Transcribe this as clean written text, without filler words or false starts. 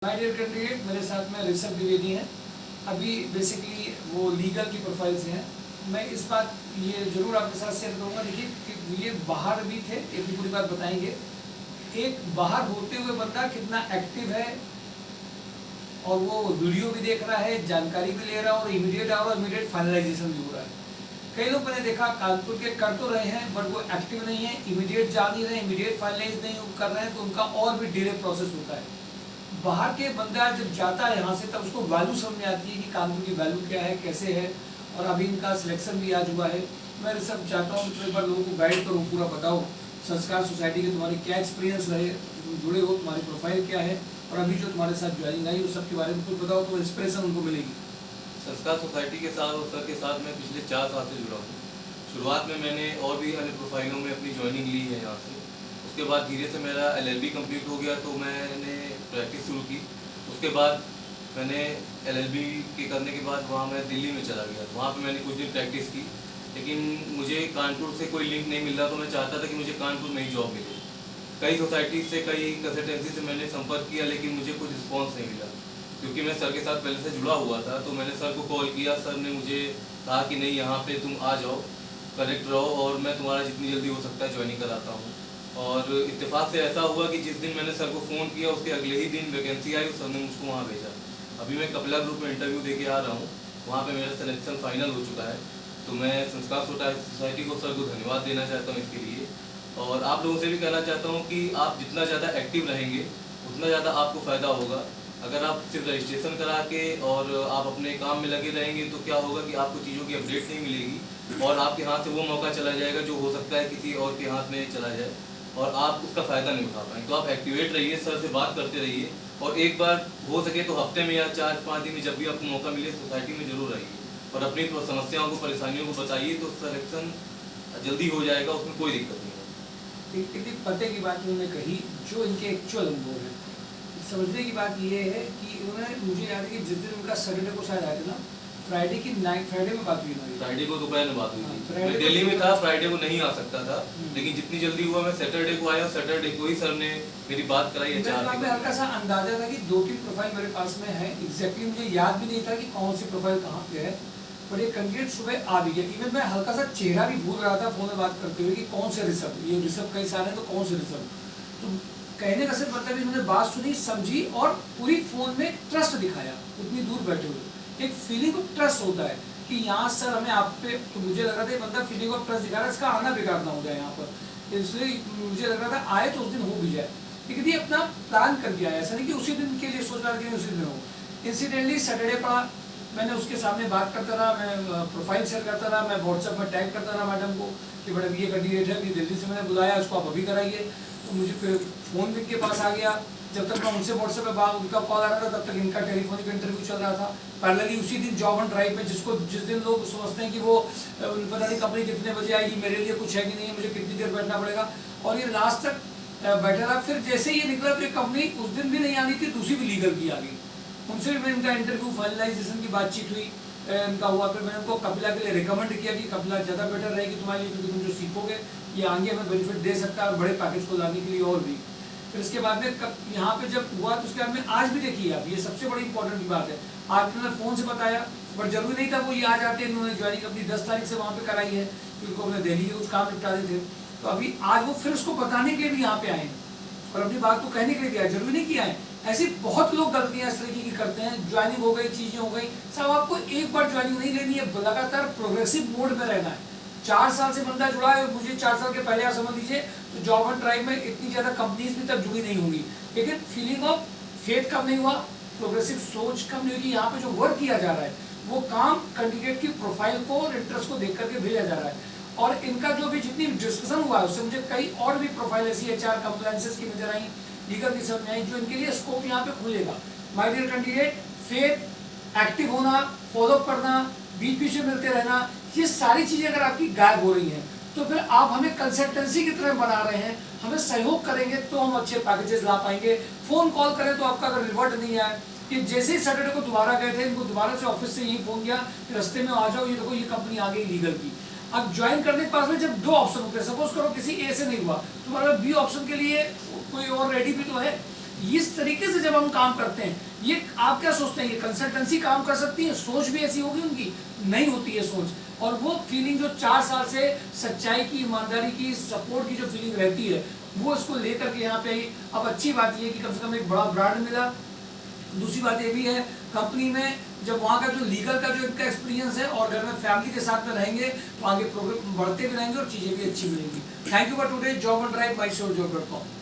My dear candidate, मेरे साथ में ऋषभ द्विवेदी हैं। अभी बेसिकली वो लीगल की प्रोफाइल से हैं। मैं इस बात ये जरूर आपके साथ शेयर करूंगा। देखिए कि ये बाहर भी थे, एक भी पूरी बात बताएंगे। एक बाहर होते हुए बंदा कितना एक्टिव है और वो वीडियो भी देख रहा है, जानकारी भी ले रहा है और इमीडिएट आ रहा है, इमीडिएट फाइनलाइजेशन भी हो रहा है। कई लोग मैंने देखा कानपुर के कर तो रहे हैं बट वो एक्टिव नहीं है, इमीडिएट जा नहीं रहे, इमीडिएट फाइनलाइज नहीं कर रहे हैं, तो उनका और भी डिले प्रोसेस होता है। बाहर के बंदा जब जाता है यहाँ से तब उसको वैल्यू समझ में आती है कि कानपुर की वैल्यू क्या है, कैसे है। और अभी इनका सिलेक्शन भी आज हुआ है। मैं सब चाहता हूँ तो एक बार लोगों को गाइड करूँ, पूरा बताओ संस्कार सोसाइटी के तुम्हारे क्या एक्सपीरियंस रहे, तुम जुड़े हो, तुम्हारी प्रोफाइल क्या है और अभी जो तुम्हारे साथ ज्वाइनिंग आई उस सब के बारे में कुछ बताओ तो इंस्पिरेशन उनको मिलेगी। संस्कार सोसाइटी के साथ और सर के साथ मैं पिछले 4 साल से जुड़ा हूँ। शुरुआत में मैंने और भी अन्य प्रोफाइलों में अपनी ज्वाइनिंग ली है यहाँ से। उसके बाद धीरे से मेरा LLB कंप्लीट हो गया तो मैंने प्रैक्टिस शुरू की। उसके बाद मैंने LLB के करने के बाद वहाँ मैं दिल्ली में चला गया। वहाँ पे मैंने कुछ दिन प्रैक्टिस की, लेकिन मुझे कानपुर से कोई लिंक नहीं मिल रहा, तो मैं चाहता था कि मुझे कानपुर में ही जॉब मिले। कई सोसाइटी से, कई कंसल्टेंसी से मैंने संपर्क किया, लेकिन मुझे कुछ रिस्पॉन्स नहीं मिला। क्योंकि मैं सर के साथ पहले से जुड़ा हुआ था, तो मैंने सर को कॉल किया। सर ने मुझे कहा कि नहीं, यहाँ पे तुम आ जाओ, कनेक्ट रहो और मैं तुम्हारा जितनी जल्दी हो सकता है ज्वाइनिंग कराता हूँ। और इत्तेफाक से ऐसा हुआ कि जिस दिन मैंने सर को फ़ोन किया उसके अगले ही दिन वैकेंसी आई, सर ने मुझको वहाँ भेजा। अभी मैं कपिला ग्रुप में इंटरव्यू दे के आ रहा हूँ, वहाँ पे मेरा सिलेक्शन फाइनल हो चुका है। तो मैं संस्कार सोसाइटी को, सर को धन्यवाद देना चाहता हूँ इसके लिए। और आप लोगों से भी कहना चाहता हूँ कि आप जितना ज़्यादा एक्टिव रहेंगे उतना ज़्यादा आपको फ़ायदा होगा। अगर आप सिर्फ रजिस्ट्रेशन करा के और आप अपने काम में लगे रहेंगे तो क्या होगा कि आपको चीज़ों की अपडेट नहीं मिलेगी और आपके हाथ से वो मौका चला जाएगा जो हो सकता है किसी और के हाथ में चला जाए और आप उसका फ़ायदा नहीं उठा पाएंगे। तो आप एक्टिवेट रहिए, सर से बात करते रहिए और एक बार हो सके तो हफ्ते में या 4-5 दिन में जब भी आपको मौका मिले सोसाइटी में ज़रूर रहिए और अपनी समस्याओं को, परेशानियों को बताइए, तो सिलेक्शन जल्दी हो जाएगा, उसमें कोई दिक्कत नहीं है। कितनी पते की बात उन्होंने कही, जो इनके एक्चुअल अनुभव है। समझने की बात ये है कि उन्होंने, मुझे याद है कि जिस दिन उनका सैटरडे को शायद आया था ना, फ्राइडे की नाइट, फ्राइडे में बात हुई हमारी। फ्राइडे को दोपहर में बात हुई थी। हाँ, मैं दिल्ली में था, फ्राइडे को नहीं आ सकता था, लेकिन जितनी जल्दी हुआ मैं सैटरडे को आया। सैटरडे को ही सर ने मेरी बात कराई। हल्का सा अंदाजा था कि 2-3 प्रोफाइल मेरे पास में है। एग्जैक्टली मुझे याद भी नहीं था कि कौन सी प्रोफाइल कहाँ पे है, बट एक कैंडिडेट सुबह आ भी गया। इवन मैं हल्का सा चेहरा भी भूल रहा था फोन में बात करते हुए कि कौन से ऋषभ, ये ऋषभ कई सारे हैं तो कौन से ऋषभ। तो कहने का सिर्फ मतलब इन्होंने बात सुनी, समझी और पूरी फोन में ट्रस्ट दिखाया। उतनी दूर बैठे हुए एक फीलिंग ऑफ ट्रस्ट होता है कि यहाँ सर हमें आप पे, तो मुझे लग रहा था बंदा फीलिंग ऑफ ट्रस्ट दिखा रहा है, इसका आना बेकार ना हो जाए यहाँ पर। इसलिए मुझे लग रहा था आए तो उस दिन हो भी जाए, लेकिन ये अपना प्लान करके आया। ऐसा नहीं कि उसी दिन के लिए सोच रहा था कि उसी दिन हो। इंसिडेंटली सैटरडे पड़ा, मैंने उसके सामने बात करता रहा, मैं प्रोफाइल शेयर करता रहा, मैं व्हाट्सएप में टैग करता रहा मैडम को कि मैडम ये कैंडिडेट है, अभी दिल्ली से मैंने बुलाया, उसको आप अभी कराइए। तो मुझे फिर फ़ोन भी के पास आ गया। जब तक मैं उनसे व्हाट्सएप पे उनका कॉल आ रहा था तब तक इनका टेलीफोनिक इंटरव्यू चल रहा था। पैरेलली उसी दिन जॉब ऑन ड्राइव में, जिस दिन लोग समझते हैं कि वो पता नहीं कंपनी कितने बजे आएगी, मेरे लिए कुछ है कि नहीं, मुझे कितनी देर बैठना पड़ेगा, और ये लास्ट तक बैठा रहा। फिर जैसे ये निकला तो कंपनी उस दिन भी नहीं आनी थी, दूसरी भी लीगल की आ गई। उनसे भी इनका इंटरव्यू, फाइनलाइजेशन की बातचीत हुई, इनका हुआ। फिर मैंने उनको कपिला के लिए रिकमेंड किया कि कपिला ज़्यादा बेटर रहेगी तुम्हारे लिए, क्योंकि तुम जो सीखोगे ये आगे हमें बेनिफिट दे सकता है बड़े पैकेज को लाने के लिए और भी। फिर इसके बाद में यहाँ पे जब हुआ तो उसके बाद में आज भी देखिए आप, ये सबसे बड़ी इंपॉर्टेंट की बात है। आज उन्होंने फ़ोन से बताया, बट जरूरी नहीं था वो ये आ जाते। इन्होंने ज्वाइनिंग अपनी 10 तारीख से वहाँ पे कराई है क्योंकि उन्होंने दिल्ली के कुछ काम निपटाने थे। तो अभी आज वो फिर उसको बताने के लिए भी यहाँ पे आए और अपनी बात को कहने के लिए भी आए, जरूरी नहीं किया है। ऐसी बहुत लोग गलतियां इस तरीके की करते हैं। ज्वाइनिंग हो गई, चीज़ें हो गई, साहब आपको एक बार ज्वाइनिंग नहीं लेनी है, लगातार प्रोग्रेसिव मोड में रहना है। 4 साल से बंदा जुड़ा है, मुझे 4 साल के पहले आप समझ लीजिए तो जॉब ऑन ड्राइव में इतनी ज़्यादा कंपनीज भी तब जुड़ी नहीं होंगी, लेकिन फीलिंग ऑफ फेथ कम नहीं हुआ, प्रोग्रेसिव सोच कम नहीं हुई। यहाँ पे जो वर्क किया जा रहा है वो काम कैंडिडेट की प्रोफाइल को और इंटरेस्ट को देख करके भेजा जा रहा है। और इनका जो भी जितनी डिस्कशन हुआ है उससे मुझे कई और भी प्रोफाइल ऐसी HR कंप्लायंसेस की नजर आई, लीगल की समझ आई, जो इनके लिए स्कोप यहाँ पे खुलेगा। My dear candidate, faith, active होना, फॉलो करना, बीच बीच में मिलते रहना, ये सारी चीज़ें अगर आपकी गायब हो रही हैं तो फिर आप हमें कंसल्टेंसी की तरह बना रहे हैं, हमें सहयोग करेंगे तो हम अच्छे पैकेजेस ला पाएंगे। फ़ोन कॉल करें तो आपका अगर रिवर्ट नहीं आए, कि जैसे ही सैटरडे को दोबारा गए थे, इनको दोबारा से ऑफिस से यही फ़ोन किया कि रास्ते में आ जाओ, ये देखो ये कंपनी आ गई लीगल की। अब ज्वाइन करने के पास में जब 2 ऑप्शन होते हैं, सपोज करो किसी A से नहीं हुआ, तुम्हारा B ऑप्शन के लिए कोई और रेडी भी तो है। इस तरीके से जब हम काम करते हैं, ये आप क्या सोचते हैं, ये कंसल्टेंसी काम कर सकती है? सोच भी ऐसी होगी उनकी? नहीं होती है सोच। और वो फीलिंग जो 4 साल से सच्चाई की, ईमानदारी की, सपोर्ट की जो फीलिंग रहती है, वो इसको लेकर के यहाँ पे आई। अब अच्छी बात ये है कि कम से कम एक बड़ा ब्रांड मिला। दूसरी बात ये भी है, कंपनी में जब वहाँ का जो लीगल का जो इनका एक्सपीरियंस है और घर में फैमिली के साथ में रहेंगे तो आगे बढ़ते भी रहेंगे और चीज़ें भी अच्छी मिलेंगी। Thank you for today job on drive by श्योरजॉब.com।